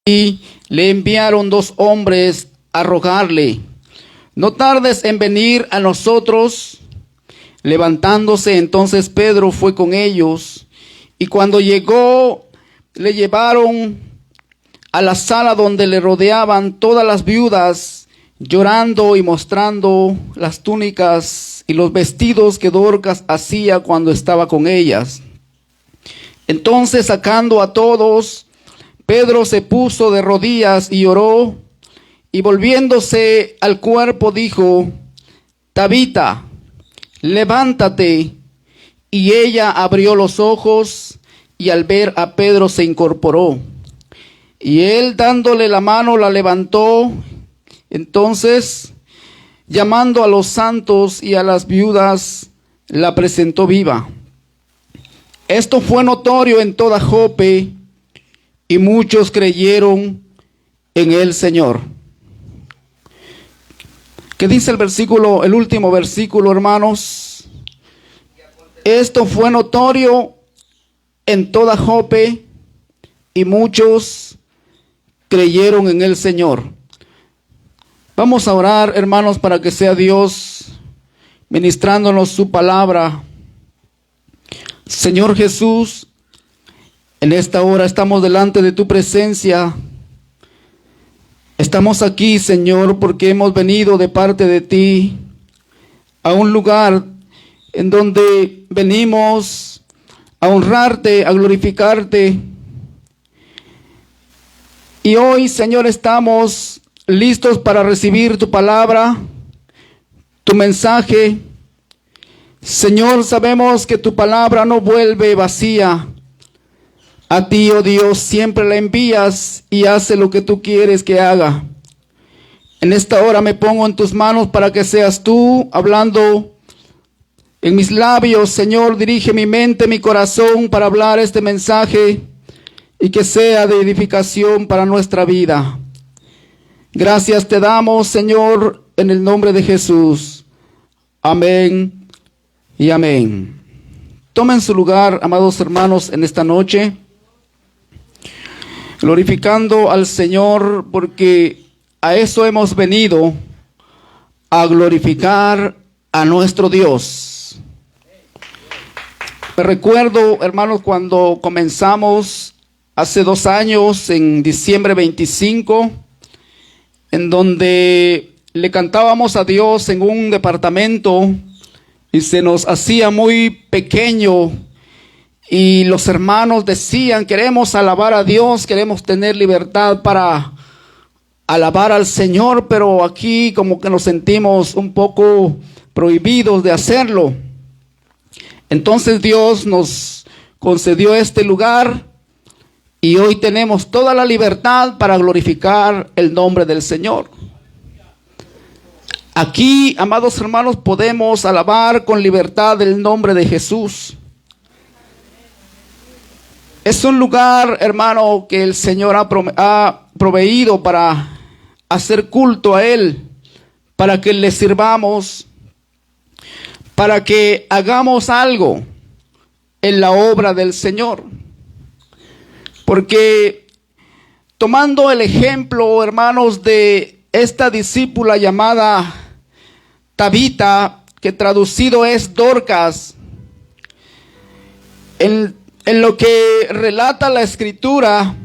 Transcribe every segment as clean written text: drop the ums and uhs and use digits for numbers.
Y le enviaron 2 hombres a rogarle: no tardes en venir a nosotros. Levantándose entonces Pedro fue con ellos, y cuando llegó le llevaron a la sala donde le rodeaban todas las viudas, llorando y mostrando las túnicas y los vestidos que Dorcas hacía cuando estaba con ellas. Entonces, sacando a todos, Pedro se puso de rodillas y oró, y volviéndose al cuerpo dijo: Tabita, levántate. Y ella abrió los ojos, y al ver a Pedro se incorporó. Y él, dándole la mano, la levantó. Entonces, llamando a los santos y a las viudas, la presentó viva. Esto fue notorio en toda Jope, y muchos creyeron en el Señor. ¿Qué dice el versículo, el último versículo, hermanos? Esto fue notorio en toda Jope, y muchos creyeron en el Señor. Vamos a orar, hermanos, para que sea Dios ministrándonos su palabra. Señor Jesús, en esta hora estamos delante de tu presencia. Estamos aquí, Señor, porque hemos venido de parte de ti a un lugar en donde venimos a honrarte, a glorificarte. Y hoy, Señor, estamos listos para recibir tu palabra, tu mensaje. Señor, sabemos que tu palabra no vuelve vacía. A ti, oh Dios, siempre la envías y hace lo que tú quieres que haga. En esta hora me pongo en tus manos para que seas tú hablando en mis labios. Señor, dirige mi mente, mi corazón para hablar este mensaje y que sea de edificación para nuestra vida. Gracias te damos, Señor, en el nombre de Jesús. Amén y amén. Tomen su lugar, amados hermanos, en esta noche, glorificando al Señor, porque a eso hemos venido, a glorificar a nuestro Dios. Me recuerdo, hermanos, cuando comenzamos hace 2 años, en diciembre 25, en donde le cantábamos a Dios en un departamento y se nos hacía muy pequeño, y los hermanos decían: queremos alabar a Dios, queremos tener libertad para alabar al Señor, pero aquí como que nos sentimos un poco prohibidos de hacerlo. Entonces Dios nos concedió este lugar y hoy tenemos toda la libertad para glorificar el nombre del Señor. Aquí, amados hermanos, podemos alabar con libertad el nombre de Jesús. Es un lugar, hermano, que el Señor ha proveído para hacer culto a Él, para que le sirvamos, para que hagamos algo en la obra del Señor. Porque tomando el ejemplo, hermanos, de esta discípula llamada Tabita, que traducido es Dorcas, en lo que relata la Escritura,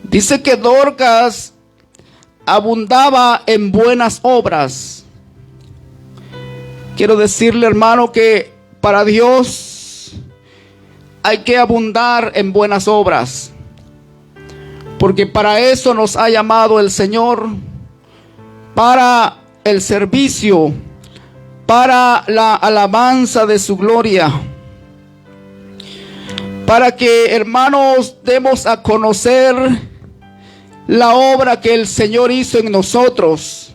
dice que Dorcas abundaba en buenas obras. Quiero decirle, hermano, que para Dios hay que abundar en buenas obras, porque para eso nos ha llamado el Señor, para el servicio, para la alabanza de su gloria, para que, hermanos, demos a conocer la obra que el Señor hizo en nosotros.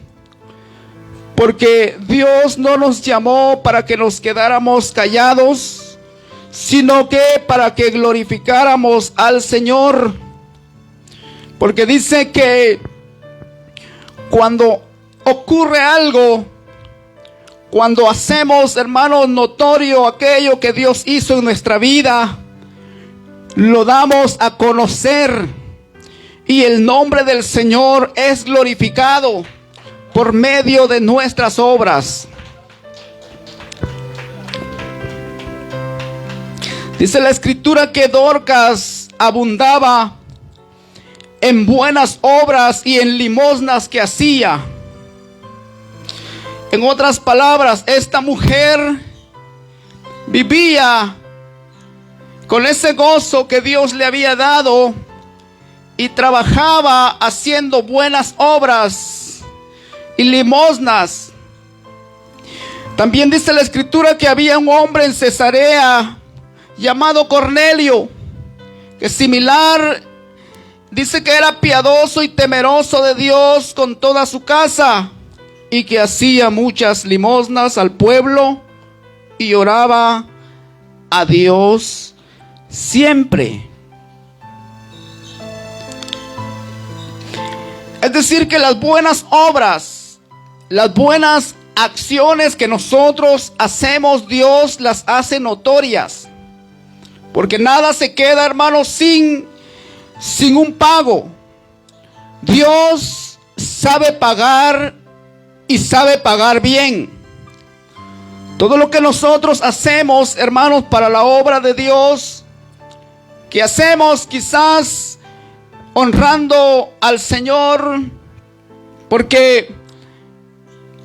Porque Dios no nos llamó para que nos quedáramos callados, sino que para que glorificáramos al Señor. Porque dice que cuando ocurre algo, cuando hacemos, hermanos, notorio aquello que Dios hizo en nuestra vida, lo damos a conocer. y el nombre del Señor es glorificado por medio de nuestras obras. Dice la Escritura que Dorcas abundaba en buenas obras y en limosnas que hacía. En otras palabras, esta mujer vivía con ese gozo que Dios le había dado y trabajaba haciendo buenas obras y limosnas. También dice la Escritura que había un hombre en Cesarea llamado Cornelio, que similar, dice que era piadoso y temeroso de Dios con toda su casa, y que hacía muchas limosnas al pueblo y oraba a Dios siempre. Es decir, que las buenas obras, las buenas acciones que nosotros hacemos, Dios las hace notorias. Porque nada se queda, hermanos, sin un pago. Dios sabe pagar y sabe pagar bien. Todo lo que nosotros hacemos, hermanos, para la obra de Dios, que hacemos quizás honrando al Señor, porque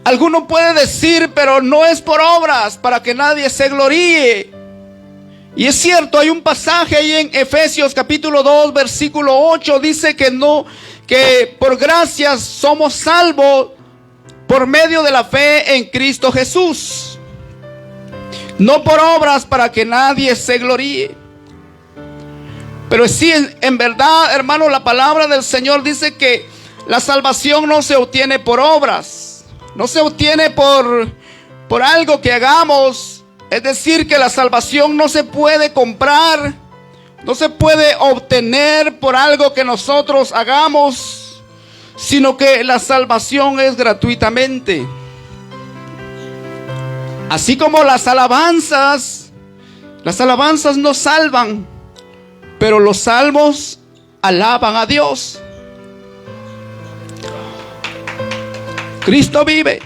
alguno puede decir, pero no es por obras, para que nadie se gloríe. Y es cierto, hay un pasaje ahí en Efesios capítulo 2, versículo 8, dice que por gracia somos salvos por medio de la fe en Cristo Jesús, no por obras para que nadie se gloríe. Pero sí, en verdad, hermano, la palabra del Señor dice que la salvación no se obtiene por obras, no se obtiene por algo que hagamos. Es decir, que la salvación no se puede comprar, no se puede obtener por algo que nosotros hagamos, sino que la salvación es gratuitamente. Así como las alabanzas no salvan, pero los salvos alaban a Dios. Cristo vive.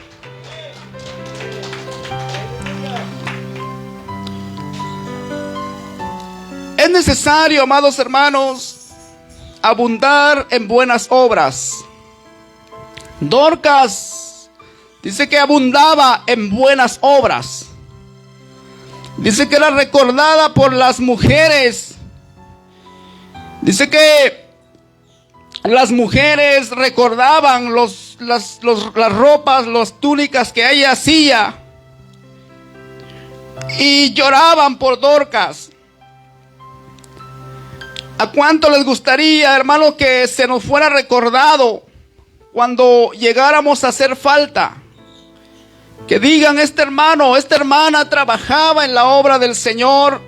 Es necesario, amados hermanos, abundar en buenas obras. Dorcas dice que abundaba en buenas obras. Dice que era recordada por las mujeres. Dice que las mujeres recordaban las ropas, las túnicas que ella hacía, y lloraban por Dorcas. ¿A cuánto les gustaría, hermanos, que se nos fuera recordado cuando llegáramos a hacer falta? Que digan, este hermano, esta hermana trabajaba en la obra del Señor,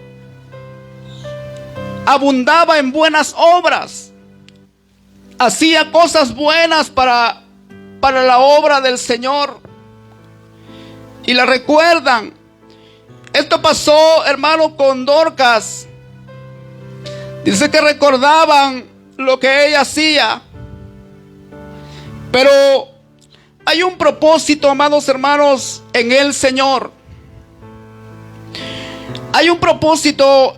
abundaba en buenas obras, hacía cosas buenas para la obra del Señor, y la recuerdan. Esto pasó, hermano, con Dorcas. Dice que recordaban lo que ella hacía. Pero hay un propósito, amados hermanos, en el Señor. Hay un propósito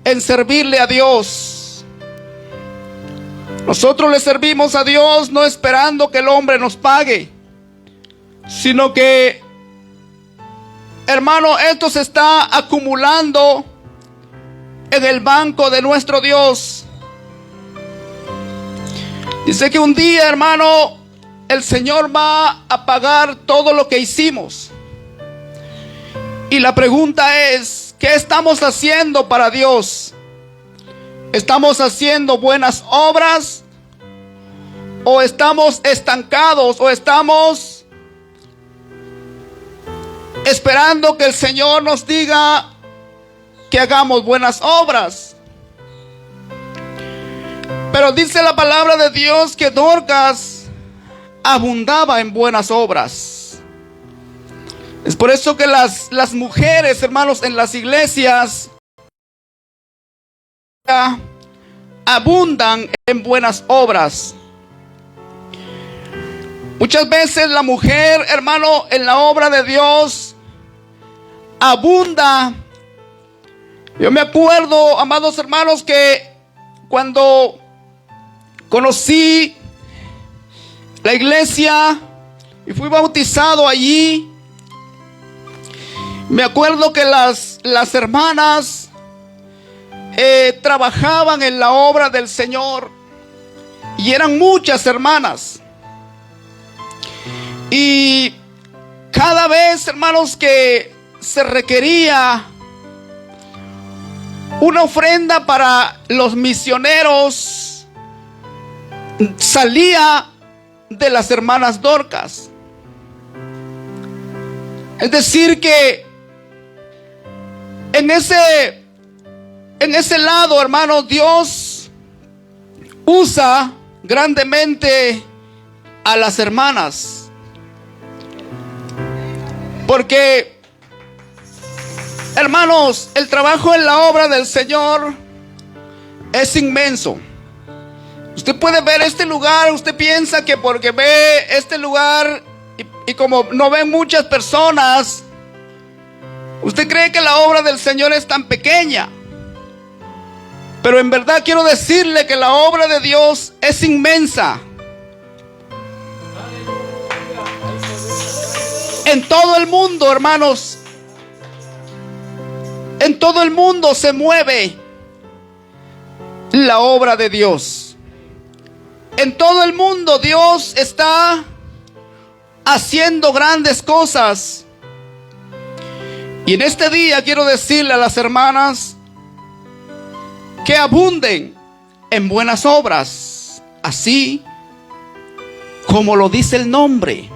en servirle a Dios. Nosotros le servimos a Dios no esperando que el hombre nos pague, sino que, hermano, esto se está acumulando en el banco de nuestro Dios. Dice que un día, hermano, el Señor va a pagar todo lo que hicimos. Y la pregunta es, ¿qué estamos haciendo para Dios? ¿Estamos haciendo buenas obras? ¿O estamos estancados? ¿O estamos esperando que el Señor nos diga que hagamos buenas obras? Pero dice la palabra de Dios que Dorcas abundaba en buenas obras. Es por eso que las mujeres, hermanos, en las iglesias abundan en buenas obras. Muchas veces la mujer, hermano, en la obra de Dios abunda. Yo me acuerdo, amados hermanos, que cuando conocí la iglesia y fui bautizado allí, me acuerdo que las hermanas trabajaban en la obra del Señor, y eran muchas hermanas. Y cada vez, hermanos, que se requería una ofrenda para los misioneros, salía de las hermanas Dorcas. Es decir que en ese lado, hermanos, Dios usa grandemente a las hermanas. Porque, hermanos, el trabajo en la obra del Señor es inmenso. Usted puede ver este lugar, usted piensa que porque ve este lugar y como no ven muchas personas, usted cree que la obra del Señor es tan pequeña. Pero en verdad quiero decirle que la obra de Dios es inmensa. En todo el mundo, hermanos, en todo el mundo se mueve la obra de Dios. En todo el mundo Dios está haciendo grandes cosas. Y en este día quiero decirle a las hermanas que abunden en buenas obras, así como lo dice el nombre.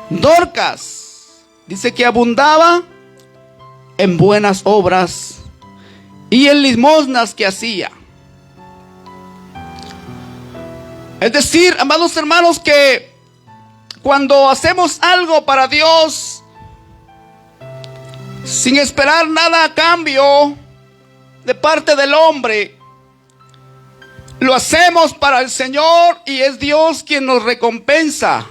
Dorcas dice que abundaba en buenas obras y en limosnas que hacía. Es decir, amados hermanos, que cuando hacemos algo para Dios sin esperar nada a cambio de parte del hombre, lo hacemos para el Señor y es Dios quien nos recompensa.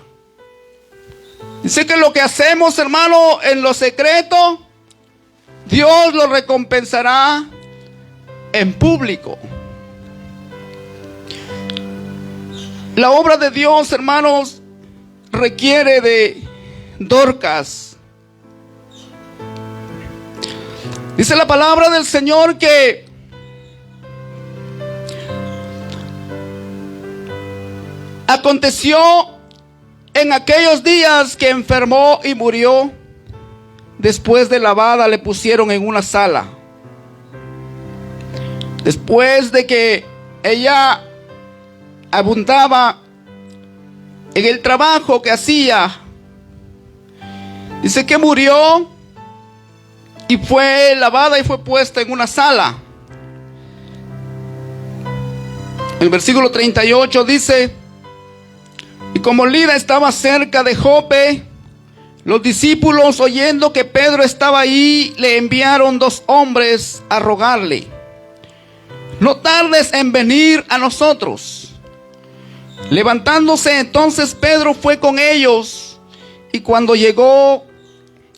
Dice que lo que hacemos, hermano, en lo secreto, Dios lo recompensará en público. La obra de Dios, hermanos, requiere de Dorcas. Dice la palabra del Señor que aconteció en aquellos días que enfermó y murió. Después de lavada le pusieron en una sala. Después de que ella abundaba en el trabajo que hacía, dice que murió y fue lavada y fue puesta en una sala. El versículo 38 dice: y como Lida estaba cerca de Jope, los discípulos, oyendo que Pedro estaba ahí, le enviaron 2 hombres a rogarle: no tardes en venir a nosotros. Levantándose entonces Pedro fue con ellos, y cuando llegó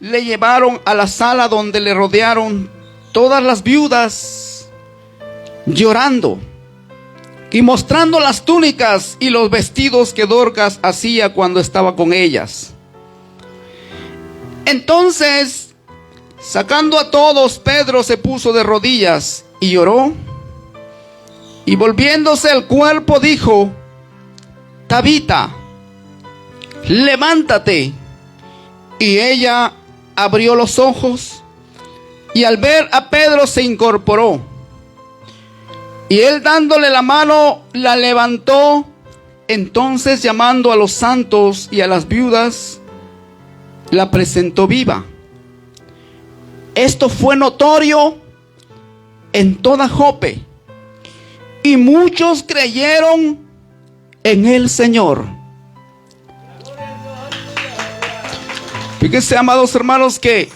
le llevaron a la sala donde le rodearon todas las viudas, llorando y mostrando las túnicas y los vestidos que Dorcas hacía cuando estaba con ellas. Entonces, sacando a todos, Pedro se puso de rodillas y lloró, y volviéndose el cuerpo dijo: Tabita, levántate. Y ella abrió los ojos, y al ver a Pedro se incorporó. Y él, dándole la mano, la levantó. Entonces, llamando a los santos y a las viudas, la presentó viva. Esto fue notorio en toda Jope, y muchos creyeron en el Señor. Fíjense, amados hermanos, que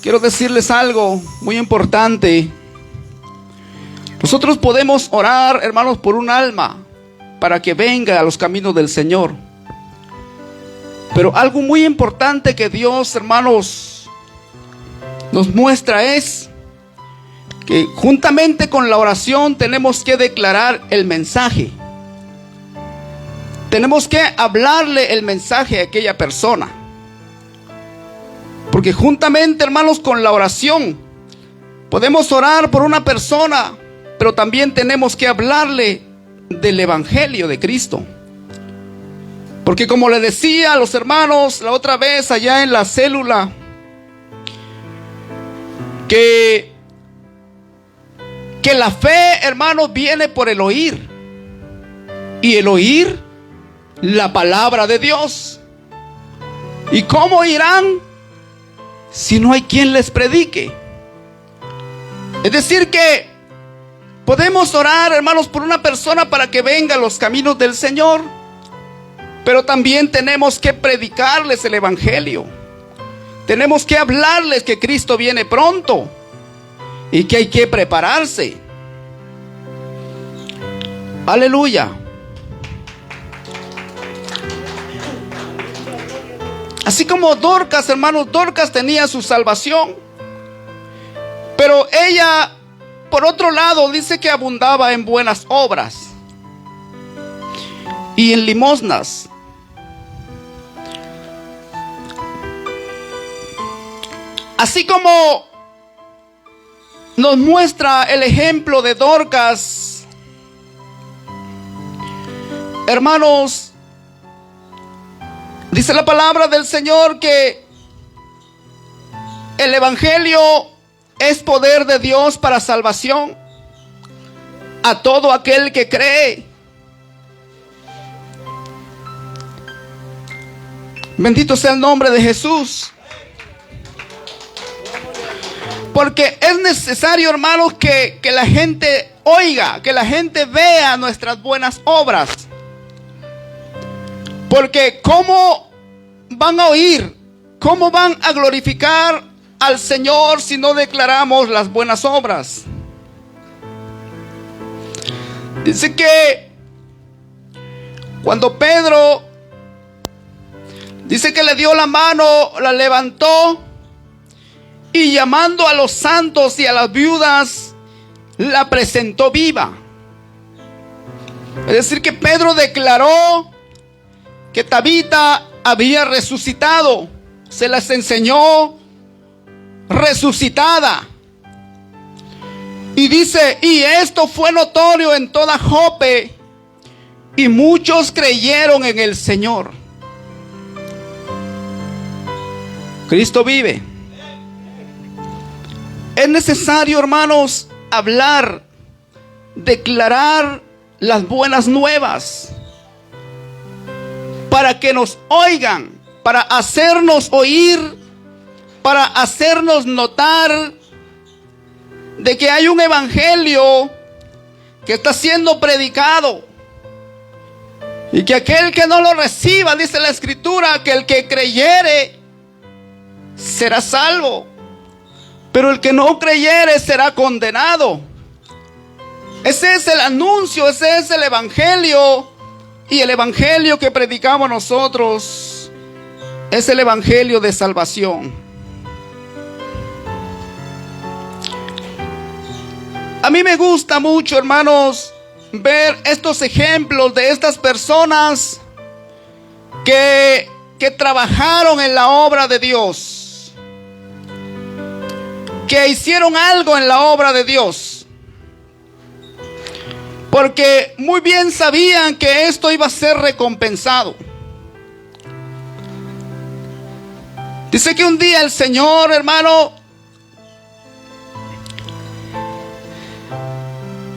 quiero decirles algo muy importante. Nosotros podemos orar, hermanos, por un alma para que venga a los caminos del Señor. Pero algo muy importante que Dios, hermanos, nos muestra es que juntamente con la oración tenemos que declarar el mensaje. Tenemos que hablarle el mensaje a aquella persona. Porque juntamente, hermanos, con la oración podemos orar por una persona, pero también tenemos que hablarle del Evangelio de Cristo. Porque como le decía a los hermanos la otra vez allá en la célula, que la fe, hermanos, viene por el oír. Y el oír la palabra de Dios. ¿Y cómo irán si no hay quien les predique? Es decir que podemos orar, hermanos, por una persona para que venga a los caminos del Señor, pero también tenemos que predicarles el Evangelio. Tenemos que hablarles que Cristo viene pronto y que hay que prepararse. Aleluya. Así como Dorcas, hermanos, Dorcas tenía su salvación, pero ella, por otro lado, dice que abundaba en buenas obras y en limosnas. Así como nos muestra el ejemplo de Dorcas, hermanos, dice la palabra del Señor que el Evangelio es poder de Dios para salvación a todo aquel que cree. Bendito sea el nombre de Jesús. Porque es necesario, hermanos, que la gente oiga, que la gente vea nuestras buenas obras. Porque ¿cómo van a oír? ¿Cómo van a glorificar al Señor si no declaramos las buenas obras? Dice que cuando Pedro, dice que le dio la mano, la levantó y llamando a los santos y a las viudas, la presentó viva. Es decir que Pedro declaró que Tabita había resucitado. Se las enseñó resucitada. Y dice, y esto fue notorio en toda Jope, y muchos creyeron en el Señor. Cristo vive. Es necesario, hermanos, hablar, declarar las buenas nuevas, para que nos oigan, para hacernos oír, para hacernos notar de que hay un evangelio que está siendo predicado y que aquel que no lo reciba, dice la Escritura, que el que creyere será salvo, pero el que no creyere será condenado. Ese es el anuncio, ese es el evangelio. Y el evangelio que predicamos nosotros es el evangelio de salvación. A mí me gusta mucho, hermanos, ver estos ejemplos de estas personas que trabajaron en la obra de Dios, que hicieron algo en la obra de Dios, porque muy bien sabían que esto iba a ser recompensado. Dice que un día el Señor, hermano,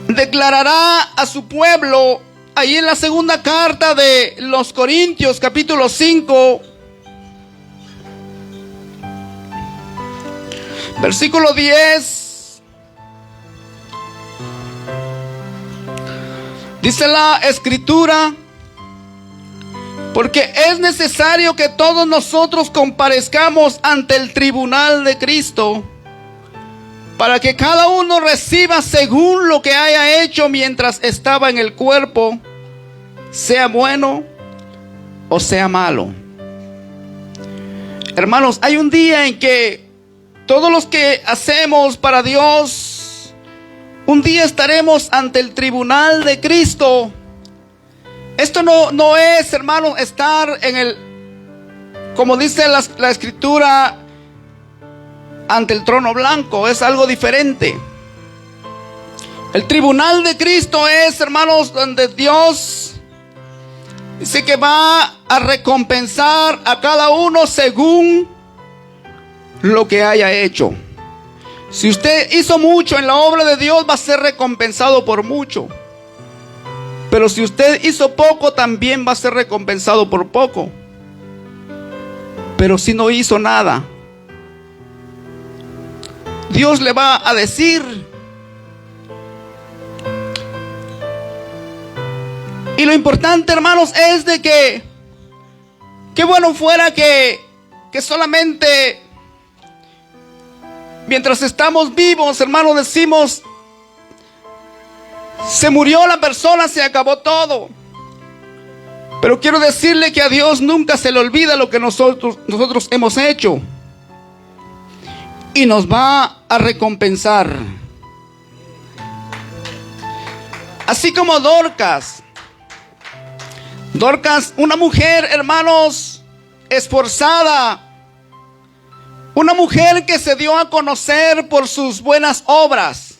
declarará a su pueblo, ahí en la segunda carta de los Corintios, capítulo 5, versículo 10. Dice la Escritura, porque es necesario que todos nosotros comparezcamos ante el tribunal de Cristo, para que cada uno reciba según lo que haya hecho mientras estaba en el cuerpo, sea bueno o sea malo. Hermanos, hay un día en que todos los que hacemos para Dios, un día estaremos ante el tribunal de Cristo. Esto no es, hermanos, estar en el, como dice la Escritura, ante el trono blanco. Es algo diferente. El tribunal de Cristo es, hermanos, donde Dios dice que va a recompensar a cada uno según lo que haya hecho. Si usted hizo mucho en la obra de Dios, va a ser recompensado por mucho. Pero si usted hizo poco, también va a ser recompensado por poco. Pero si no hizo nada, Dios le va a decir. Y lo importante, hermanos, es de que qué bueno fuera que solamente mientras estamos vivos, hermanos, decimos: se murió la persona, se acabó todo. Pero quiero decirle que a Dios nunca se le olvida lo que nosotros hemos hecho, y nos va a recompensar. Así como Dorcas, una mujer, hermanos, esforzada, una mujer que se dio a conocer por sus buenas obras,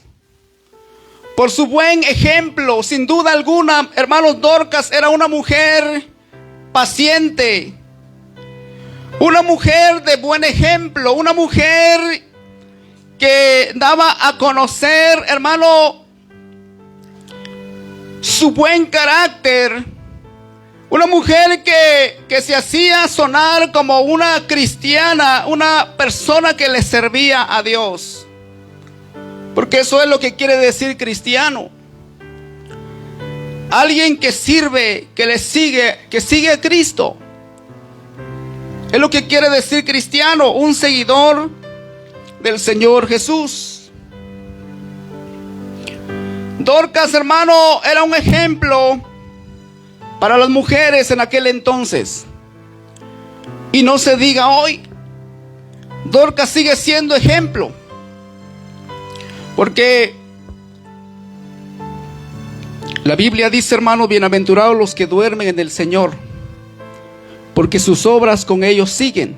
por su buen ejemplo. Sin duda alguna, hermanos, Dorcas era una mujer paciente, una mujer de buen ejemplo, una mujer que daba a conocer, hermano, su buen carácter. Una mujer que se hacía sonar como una cristiana, una persona que le servía a Dios. Porque eso es lo que quiere decir cristiano. Alguien que sirve, que sigue a Cristo. Es lo que quiere decir cristiano, un seguidor del Señor Jesús. Dorcas, hermano, era un ejemplo para las mujeres en aquel entonces. Y no se diga hoy, Dorcas sigue siendo ejemplo. Porque la Biblia dice, hermano: bienaventurados los que duermen en el Señor, porque sus obras con ellos siguen.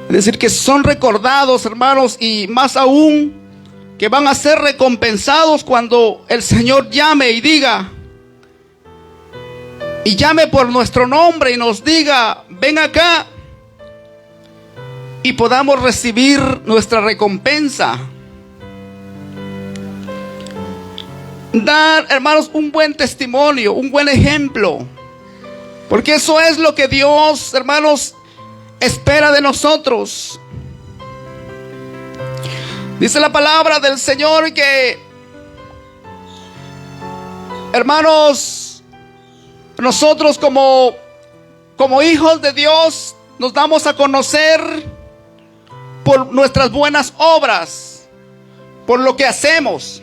Es decir, que son recordados, hermanos, y más aún que van a ser recompensados cuando el Señor llame y diga, y llame por nuestro nombre y nos diga: ven acá, y podamos recibir nuestra recompensa. Dar, hermanos, un buen testimonio, un buen ejemplo, porque eso es lo que Dios, hermanos, espera de nosotros. Dice la palabra del Señor que, hermanos, nosotros como hijos de Dios nos damos a conocer por nuestras buenas obras, por lo que hacemos.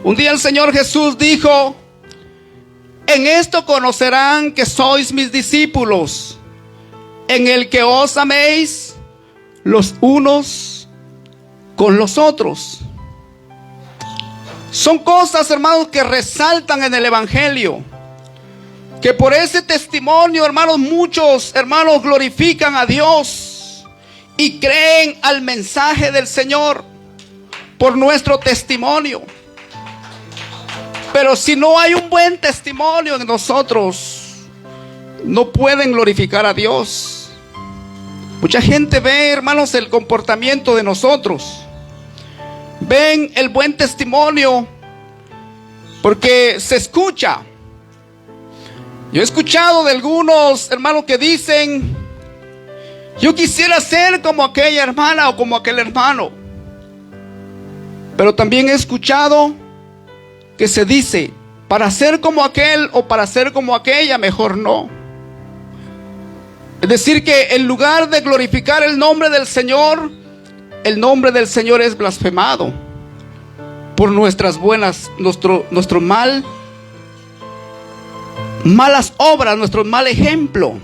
Un día el Señor Jesús dijo: en esto conocerán que sois mis discípulos, en el que os améis los unos con los otros. Son cosas, hermanos, que resaltan en el Evangelio, que por ese testimonio, hermanos, muchos hermanos glorifican a Dios y creen al mensaje del Señor por nuestro testimonio. Pero si no hay un buen testimonio en nosotros, no pueden glorificar a Dios. Mucha gente ve, hermanos, el comportamiento de nosotros, ven el buen testimonio porque se escucha. Yo he escuchado de algunos hermanos que dicen: yo quisiera ser como aquella hermana o como aquel hermano. Pero también he escuchado que se dice: para ser como aquel o para ser como aquella, mejor no. Es decir, que en lugar de glorificar el nombre del Señor, el nombre del Señor es blasfemado por nuestras nuestro malas obras, nuestro mal ejemplo.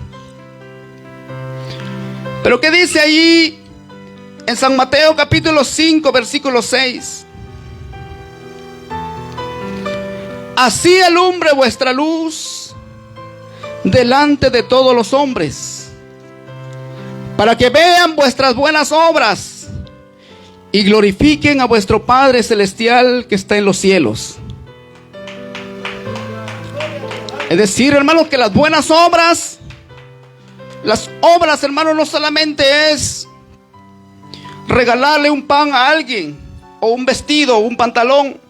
Pero ¿qué dice ahí en San Mateo capítulo 5 versículo 6? Así alumbre vuestra luz delante de todos los hombres, para que vean vuestras buenas obras y glorifiquen a vuestro Padre Celestial que está en los cielos. Es decir, hermanos, que las buenas obras, hermanos, no solamente es regalarle un pan a alguien, o un vestido, o un pantalón.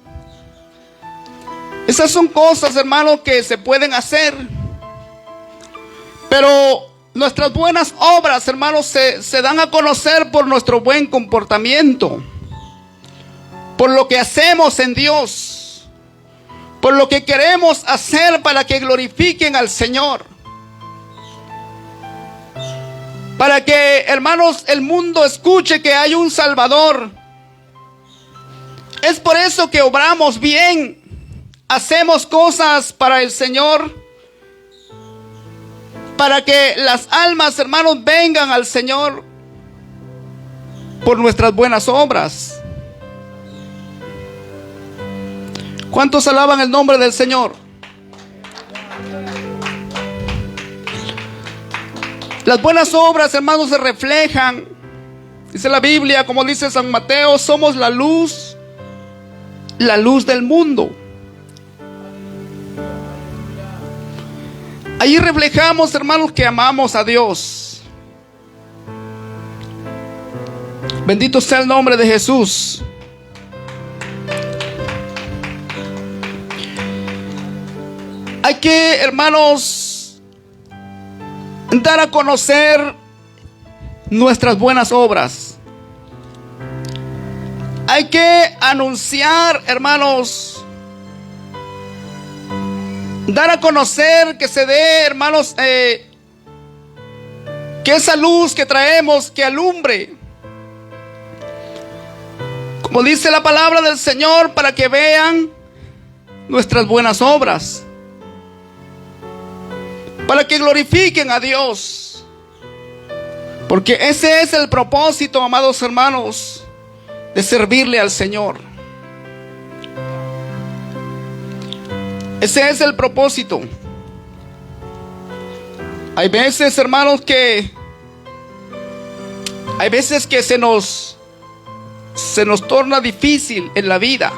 Esas son cosas, hermanos, que se pueden hacer. Pero nuestras buenas obras, hermanos, se dan a conocer por nuestro buen comportamiento, por lo que hacemos en Dios, por lo que queremos hacer para que glorifiquen al Señor. Para que, hermanos, el mundo escuche que hay un Salvador. Es por eso que obramos bien, hacemos cosas para el Señor, para que las almas, hermanos, vengan al Señor por nuestras buenas obras. ¿Cuántos alaban el nombre del Señor? Las buenas obras, hermanos, se reflejan. Dice la Biblia, como dice San Mateo, somos la luz del mundo. Allí reflejamos, hermanos, que amamos a Dios. Bendito sea el nombre de Jesús. Hay que, hermanos, dar a conocer nuestras buenas obras. Hay que anunciar, hermanos, dar a conocer, que se dé, hermanos, que esa luz que traemos, que alumbre, como dice la palabra del Señor, para que vean nuestras buenas obras, para que glorifiquen a Dios. Porque ese es el propósito, amados hermanos, de servirle al Señor. Ese es el propósito. Hay veces, hermanos, que se nos torna difícil en la vida.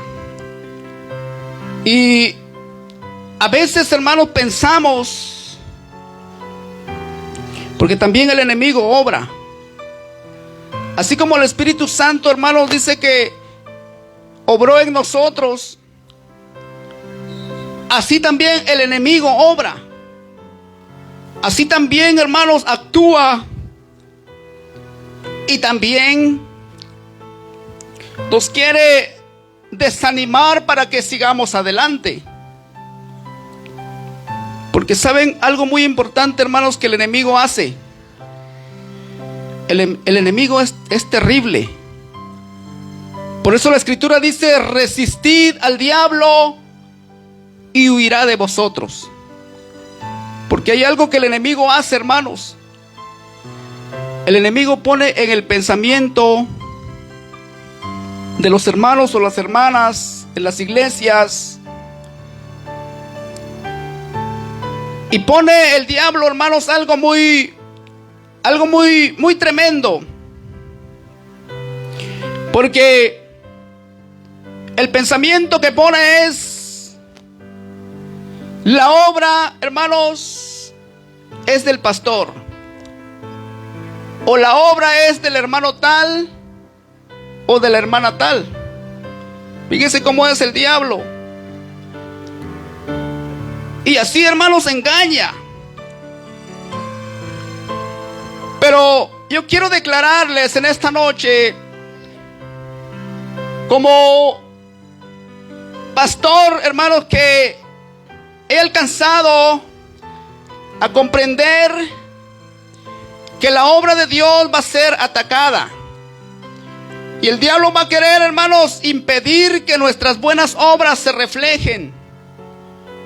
Y a veces, hermanos, pensamos, porque también el enemigo obra. Así como el Espíritu Santo, hermanos, dice que obró en nosotros, así también el enemigo obra. Así también, hermanos, actúa. Y también nos quiere desanimar para que sigamos adelante. Porque saben algo muy importante, hermanos, que el enemigo hace. El enemigo es terrible. Por eso la Escritura dice: resistid al diablo y huirá de vosotros. Porque hay algo que el enemigo hace, hermanos. El enemigo pone en el pensamiento de los hermanos o las hermanas en las iglesias, y pone el diablo, hermanos, algo muy tremendo. Porque el pensamiento que pone es: la obra, hermanos, es del pastor, o la obra es del hermano tal o de la hermana tal. Fíjense cómo es el diablo. Y así, hermanos, engaña. Pero yo quiero declararles en esta noche, como pastor, hermanos, que he alcanzado a comprender que la obra de Dios va a ser atacada. Y el diablo va a querer, hermanos, impedir que nuestras buenas obras se reflejen,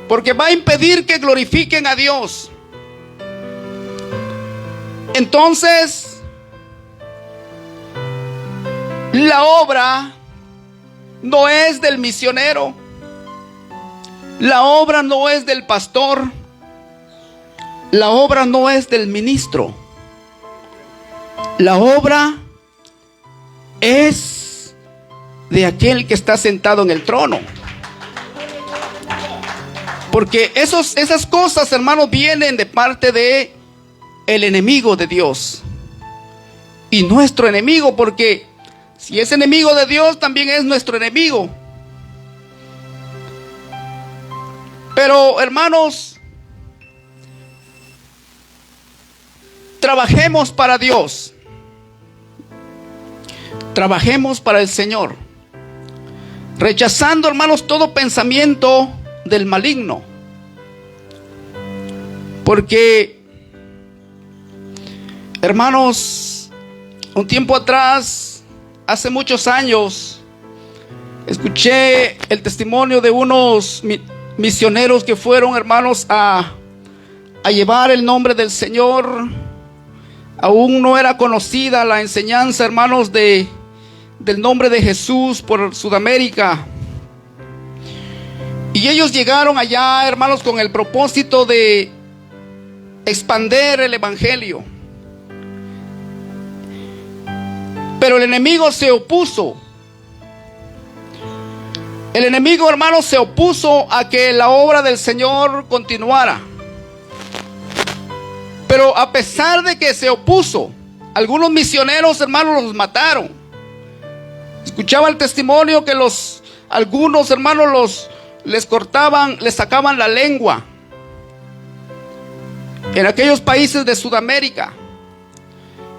porque va a impedir que glorifiquen a Dios. Entonces, la obra no es del misionero, la obra no es del pastor, la obra no es del ministro, la obra es de aquel que está sentado en el trono. Porque esas cosas, hermanos, vienen de parte de el enemigo de Dios y nuestro enemigo, porque si es enemigo de Dios, también es nuestro enemigo. Pero, hermanos, trabajemos para Dios. Trabajemos para el Señor, rechazando, hermanos, todo pensamiento del maligno. Porque, hermanos, un tiempo atrás, hace muchos años, escuché el testimonio de unos misioneros que fueron, hermanos, a llevar el nombre del Señor. Aún no era conocida la enseñanza, hermanos, del nombre de Jesús por Sudamérica. Y ellos llegaron allá, hermanos, con el propósito de expandir el evangelio. Pero el enemigo se opuso. El enemigo, hermanos, se opuso a que la obra del Señor continuara. Pero a pesar de que se opuso, algunos misioneros, hermanos, los mataron. Escuchaba el testimonio que algunos hermanos les cortaban, les sacaban la lengua en aquellos países de Sudamérica.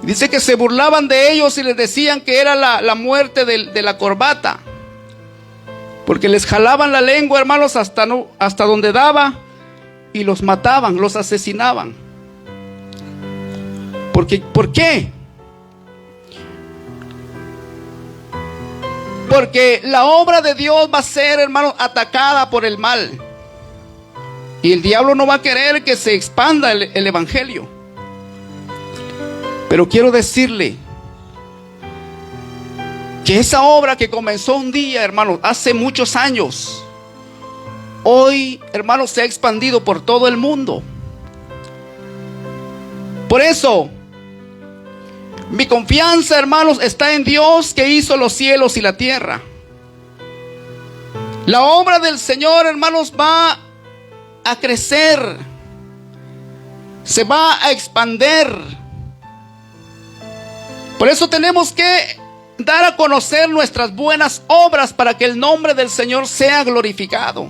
Dice que se burlaban de ellos y les decían que era la muerte de la corbata, porque les jalaban la lengua, hermanos, hasta donde daba, y los mataban, los asesinaban. ¿Por qué? Porque la obra de Dios va a ser, hermanos, atacada por el mal. Y el diablo no va a querer que se expanda el evangelio. Pero quiero decirle que esa obra que comenzó un día, hermanos, hace muchos años, hoy, hermanos, se ha expandido por todo el mundo. Por eso, mi confianza, hermanos, está en Dios que hizo los cielos y la tierra. La obra del Señor, hermanos, va a crecer, se va a expandir. Por eso tenemos que dar a conocer nuestras buenas obras para que el nombre del Señor sea glorificado.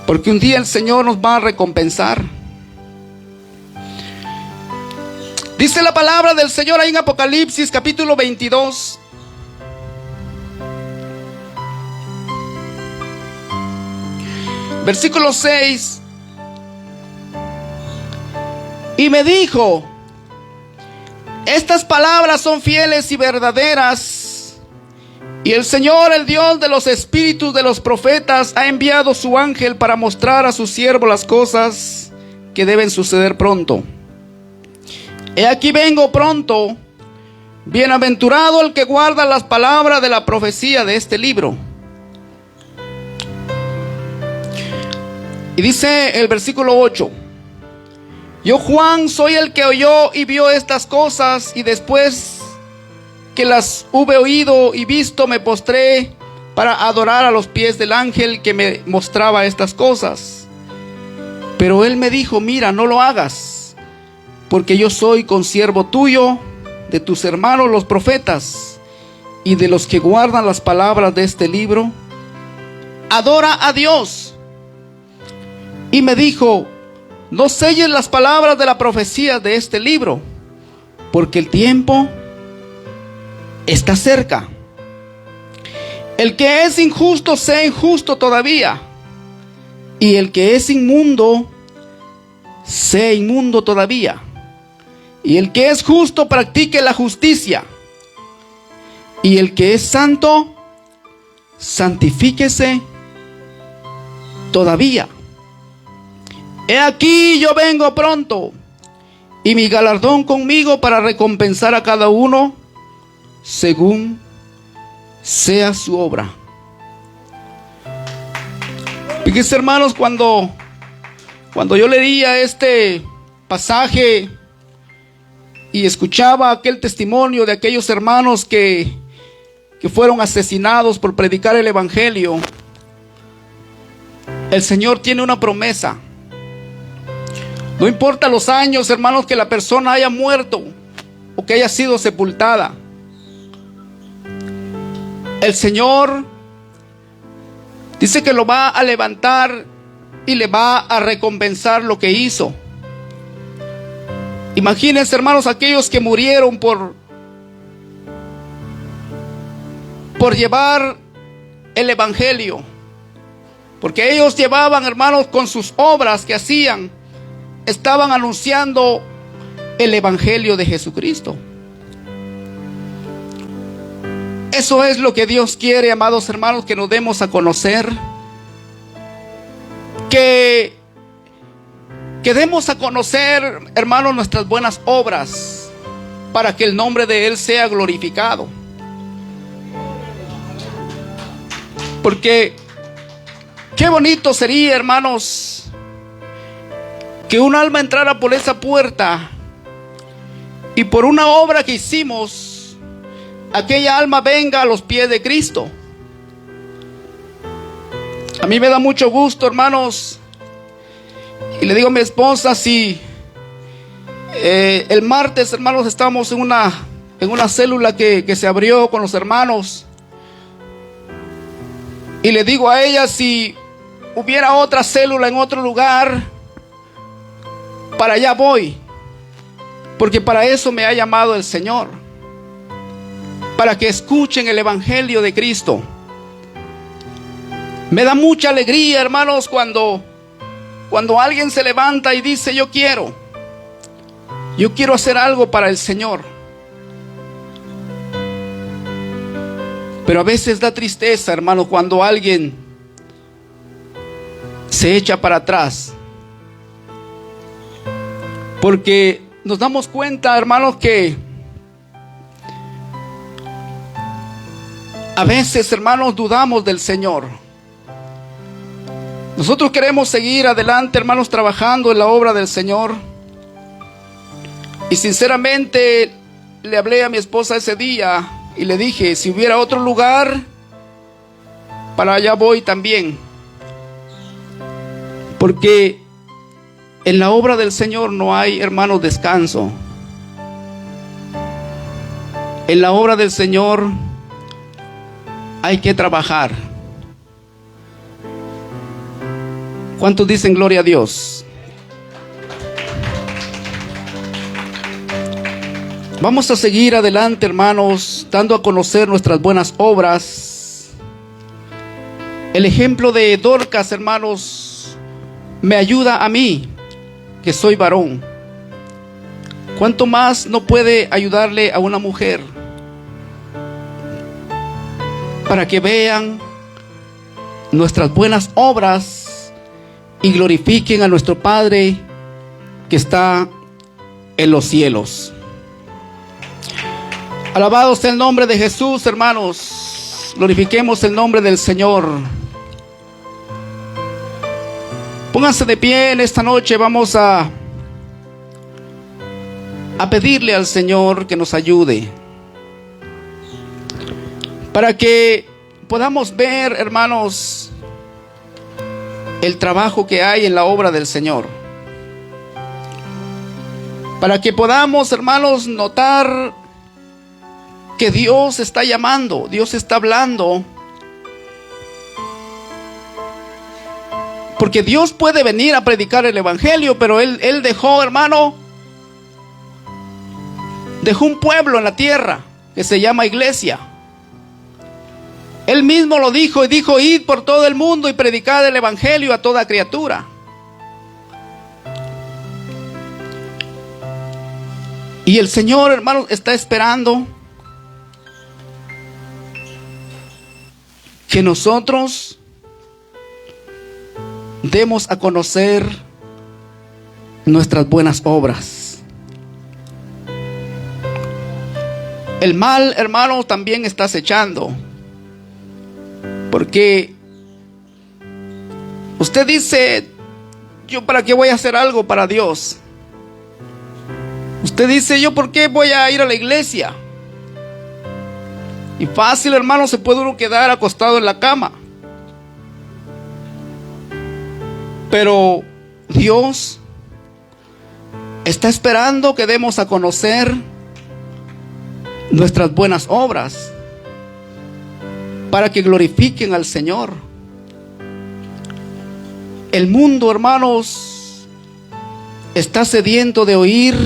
Porque un día el Señor nos va a recompensar. Dice la palabra del Señor ahí en Apocalipsis capítulo 22. Versículo 6. Y me dijo: estas palabras son fieles y verdaderas, y el Señor, el Dios de los espíritus de los profetas, ha enviado su ángel para mostrar a su siervo las cosas que deben suceder pronto. He aquí vengo pronto. Bienaventurado el que guarda las palabras de la profecía de este libro. Y dice el versículo 8: yo, Juan, soy el que oyó y vio estas cosas, y después que las hube oído y visto, me postré para adorar a los pies del ángel que me mostraba estas cosas. Pero él me dijo: mira, no lo hagas, porque yo soy consiervo tuyo, de tus hermanos los profetas, y de los que guardan las palabras de este libro. Adora a Dios. Y me dijo: no selles las palabras de la profecía de este libro, porque el tiempo está cerca. El que es injusto sea injusto todavía, y el que es inmundo sea inmundo todavía, y el que es justo practique la justicia. Y el que es santo, santifíquese todavía. He aquí yo vengo pronto, y mi galardón conmigo para recompensar a cada uno según sea su obra. Fíjense, hermanos, cuando yo leía este pasaje y escuchaba aquel testimonio de aquellos hermanos que fueron asesinados por predicar el evangelio, el Señor tiene una promesa. No importa los años, hermanos, que la persona haya muerto o que haya sido sepultada, el Señor dice que lo va a levantar y le va a recompensar lo que hizo. Imagínense, hermanos, aquellos que murieron por llevar el evangelio, porque ellos llevaban, hermanos, con sus obras que hacían, estaban anunciando el evangelio de Jesucristo. Eso es lo que Dios quiere, amados hermanos, que nos demos a conocer, que demos a conocer, hermanos, nuestras buenas obras, para que el nombre de Él sea glorificado. Porque qué bonito sería, hermanos, que un alma entrara por esa puerta y por una obra que hicimos, aquella alma venga a los pies de Cristo. A mí me da mucho gusto, hermanos, y le digo a mi esposa, si el martes, hermanos, estábamos en una célula que se abrió con los hermanos, y le digo a ella, si hubiera otra célula en otro lugar, para allá voy, porque para eso me ha llamado el Señor, para que escuchen el evangelio de Cristo. Me da mucha alegría, hermanos, cuando alguien se levanta y dice, yo quiero hacer algo para el Señor. Pero a veces da tristeza, hermano, cuando alguien se echa para atrás, porque nos damos cuenta, hermanos, que a veces, hermanos, dudamos del Señor. Nosotros queremos seguir adelante, hermanos, trabajando en la obra del Señor. Y sinceramente le hablé a mi esposa ese día y le dije, si hubiera otro lugar, para allá voy también. Porque en la obra del Señor no hay, hermanos, descanso. En la obra del Señor hay que trabajar. ¿Cuántos dicen gloria a Dios? Vamos a seguir adelante, hermanos, dando a conocer nuestras buenas obras. El ejemplo de Dorcas, hermanos, me ayuda a mí, que soy varón. ¿Cuánto más no puede ayudarle a una mujer? Para que vean nuestras buenas obras y glorifiquen a nuestro Padre que está en los cielos. Alabado sea el nombre de Jesús, hermanos. Glorifiquemos el nombre del Señor. Pónganse de pie en esta noche. Vamos a pedirle al Señor que nos ayude, para que podamos ver, hermanos, el trabajo que hay en la obra del Señor. Para que podamos, hermanos, notar que Dios está llamando, Dios está hablando. Porque Dios puede venir a predicar el evangelio, pero Él dejó, hermano, dejó un pueblo en la tierra que se llama iglesia. Él mismo lo dijo y dijo, id por todo el mundo y predicad el evangelio a toda criatura. Y el Señor, hermanos, está esperando que nosotros demos a conocer nuestras buenas obras. El mal, hermano, también está acechando, porque usted dice: ¿yo para qué voy a hacer algo para Dios? Usted dice: ¿yo por qué voy a ir a la iglesia? Y fácil, hermano, se puede uno quedar acostado en la cama. Pero Dios está esperando que demos a conocer nuestras buenas obras para que glorifiquen al Señor. El mundo, hermanos, está sediento de oír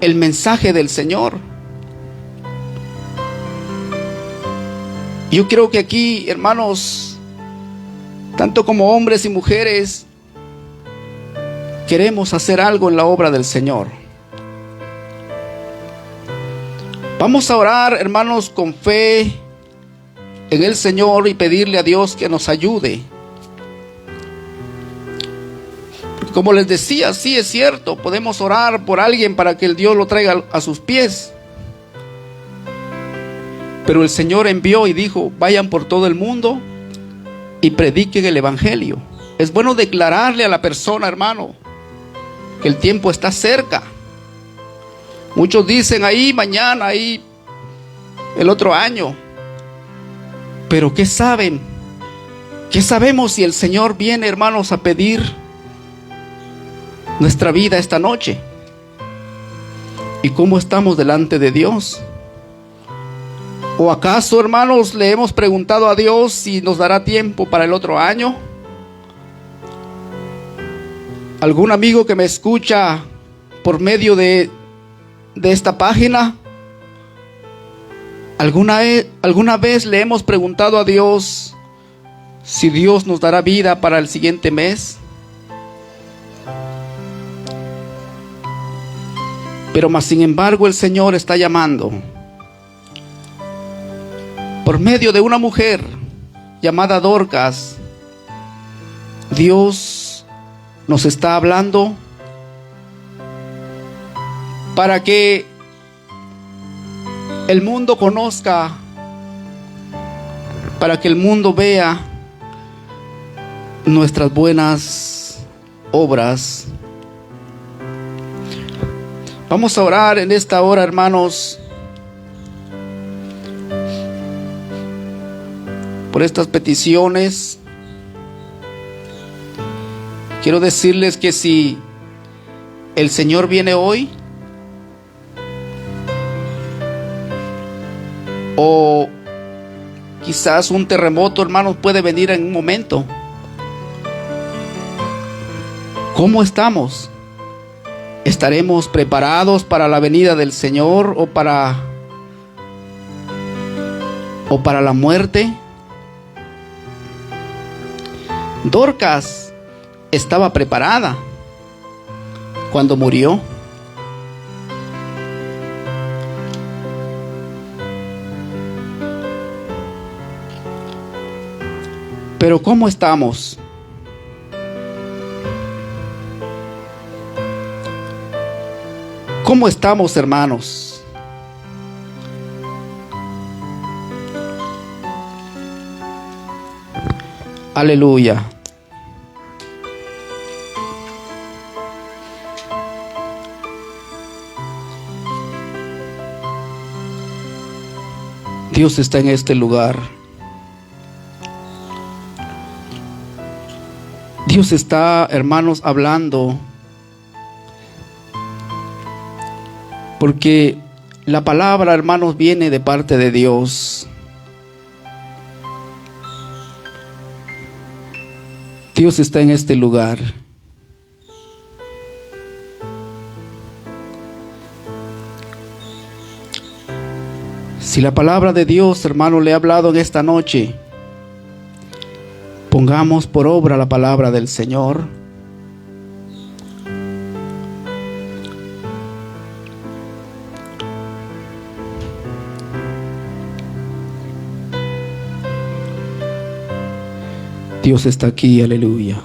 el mensaje del Señor. Yo creo que aquí, hermanos, tanto como hombres y mujeres, queremos hacer algo en la obra del Señor. Vamos a orar, hermanos, con fe en el Señor y pedirle a Dios que nos ayude. Como les decía, sí es cierto, podemos orar por alguien para que el Dios lo traiga a sus pies. Pero el Señor envió y dijo: vayan por todo el mundo y prediquen el evangelio. Es bueno declararle a la persona, hermano, que el tiempo está cerca. Muchos dicen: ahí mañana, ahí el otro año. Pero ¿qué saben? ¿Qué sabemos si el Señor viene, hermanos, a pedir nuestra vida esta noche? ¿Y cómo estamos delante de Dios? ¿O acaso, hermanos, le hemos preguntado a Dios si nos dará tiempo para el otro año? ¿Algún amigo que me escucha por medio de esta página? ¿Alguna vez le hemos preguntado a Dios si Dios nos dará vida para el siguiente mes? Pero más sin embargo el Señor está llamando por medio de una mujer llamada Dorcas. Dios nos está hablando para que el mundo conozca, para que el mundo vea nuestras buenas obras. Vamos a orar en esta hora, hermanos, por estas peticiones. Quiero decirles que si el Señor viene hoy, o quizás un terremoto, hermanos, puede venir en un momento. ¿Cómo estamos? ¿Estaremos preparados para la venida del Señor o para la muerte? Dorcas estaba preparada cuando murió. Pero ¿cómo estamos? ¿Cómo estamos, hermanos? Aleluya. Dios está en este lugar. Dios está, hermanos, hablando, porque la palabra, hermanos, viene de parte de Dios. Dios está en este lugar. Si la palabra de Dios, hermano, le ha hablado en esta noche, pongamos por obra la palabra del Señor. Dios está aquí, aleluya.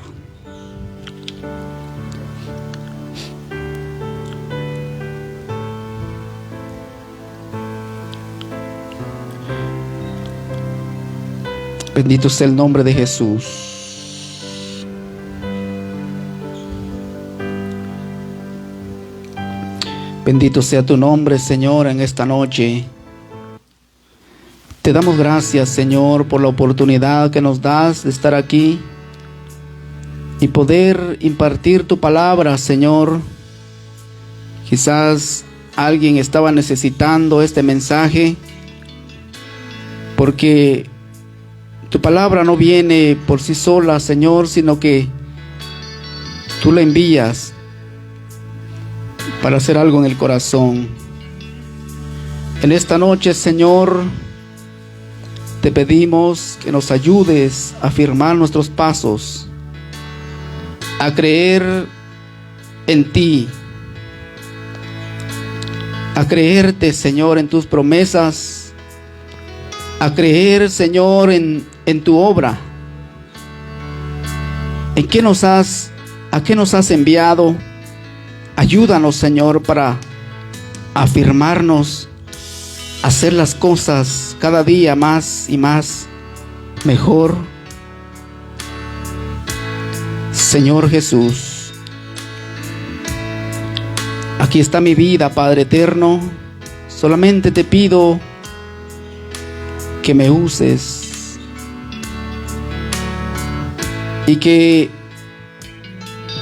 Bendito sea el nombre de Jesús. Bendito sea tu nombre, Señor, en esta noche. Te damos gracias, Señor, por la oportunidad que nos das de estar aquí y poder impartir tu palabra, Señor. Quizás alguien estaba necesitando este mensaje, porque tu palabra no viene por sí sola, Señor, sino que tú la envías para hacer algo en el corazón. En esta noche, Señor, te pedimos que nos ayudes a firmar nuestros pasos, a creer en ti, a creerte, Señor, en tus promesas, a creer, Señor, en tu obra. ¿A qué nos has enviado? Ayúdanos, Señor, para afirmarnos, hacer las cosas cada día más y más mejor. Señor Jesús, aquí está mi vida, Padre eterno. Solamente te pido que me uses y que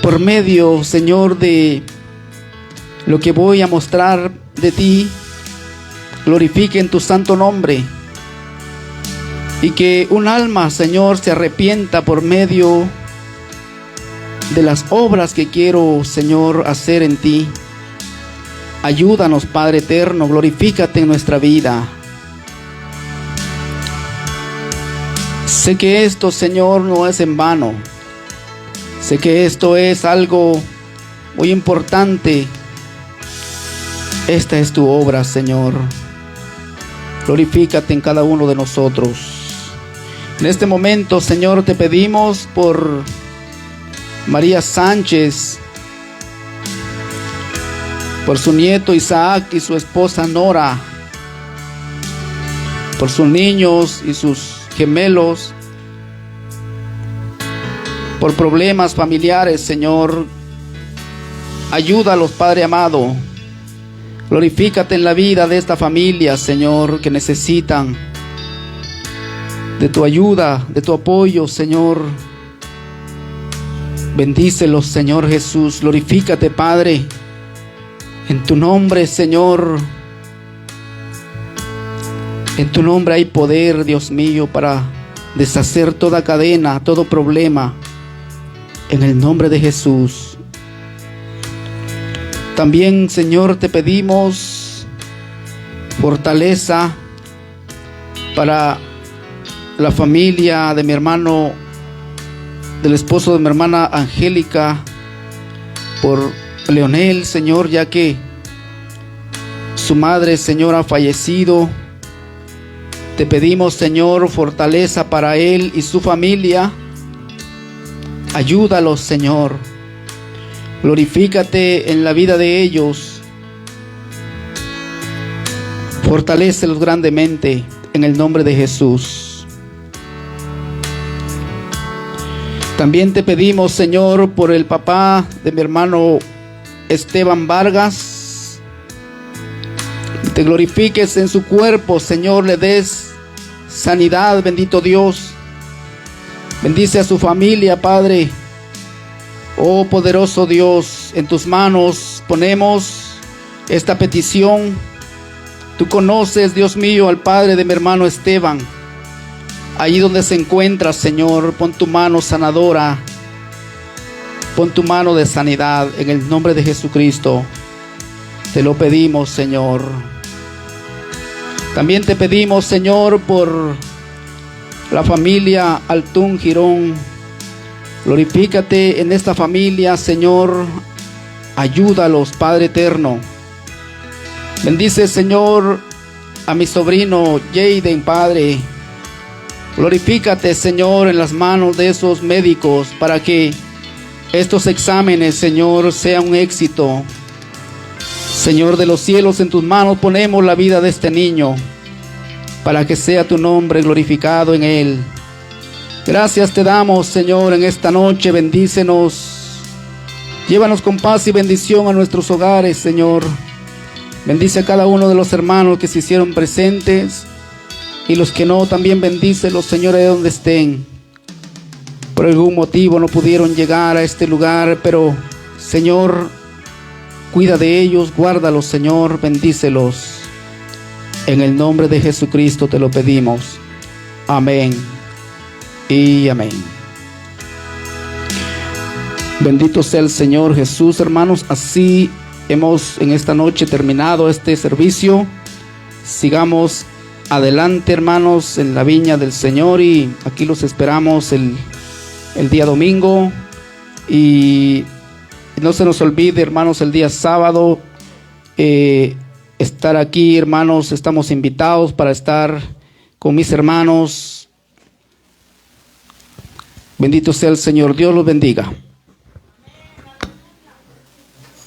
por medio, Señor, de lo que voy a mostrar de ti, glorifiquen tu santo nombre, y que un alma, Señor, se arrepienta por medio de las obras que quiero, Señor, hacer en ti. Ayúdanos, Padre eterno, glorifícate en nuestra vida. Sé que esto, Señor, no es en vano. Sé que esto es algo muy importante. Esta es tu obra, Señor. Glorifícate en cada uno de nosotros. En este momento, Señor, te pedimos por María Sánchez, por su nieto Isaac y su esposa Nora, por sus niños y sus gemelos, por problemas familiares, Señor. Ayúdalos, Padre amado. Glorifícate en la vida de esta familia, Señor, que necesitan de tu ayuda, de tu apoyo, Señor. Bendícelos, Señor Jesús. Glorifícate, Padre. En tu nombre, Señor. En tu nombre hay poder, Dios mío, para deshacer toda cadena, todo problema. En el nombre de Jesús. También, Señor, te pedimos fortaleza para la familia de mi hermano, del esposo de mi hermana Angélica, por Leonel, Señor, ya que su madre, Señor, ha fallecido. Te pedimos, Señor, fortaleza para él y su familia. Ayúdalos, Señor. Glorifícate en la vida de ellos. Fortalécelos grandemente en el nombre de Jesús. También te pedimos, Señor, por el papá de mi hermano Esteban Vargas. Te glorifiques en su cuerpo, Señor, le des sanidad, bendito Dios. Bendice a su familia, Padre. Oh poderoso Dios, en tus manos ponemos esta petición. Tú conoces, Dios mío, al padre de mi hermano Esteban. Allí donde se encuentra, Señor, pon tu mano sanadora. Pon tu mano de sanidad en el nombre de Jesucristo. Te lo pedimos, Señor. También te pedimos, Señor, por la familia Altún Girón. Glorifícate en esta familia, Señor. Ayúdalos, Padre eterno. Bendice, Señor, a mi sobrino Jaden, Padre. Glorifícate, Señor, en las manos de esos médicos para que estos exámenes, Señor, sean un éxito. Señor de los cielos, en tus manos ponemos la vida de este niño para que sea tu nombre glorificado en él. Gracias te damos, Señor, en esta noche. Bendícenos. Llévanos con paz y bendición a nuestros hogares, Señor. Bendice a cada uno de los hermanos que se hicieron presentes y los que no, también bendícelos, Señor, de donde estén. Por algún motivo no pudieron llegar a este lugar, pero, Señor, cuida de ellos, guárdalos, Señor, bendícelos. En el nombre de Jesucristo te lo pedimos. Amén y amén. Bendito sea el Señor Jesús, hermanos. Así hemos en esta noche terminado este servicio. Sigamos adelante, hermanos, en la viña del Señor, y aquí los esperamos el día domingo. Y no se nos olvide, hermanos, el día sábado estar aquí, hermanos. Estamos invitados para estar con mis hermanos. Bendito sea el Señor. Dios los bendiga.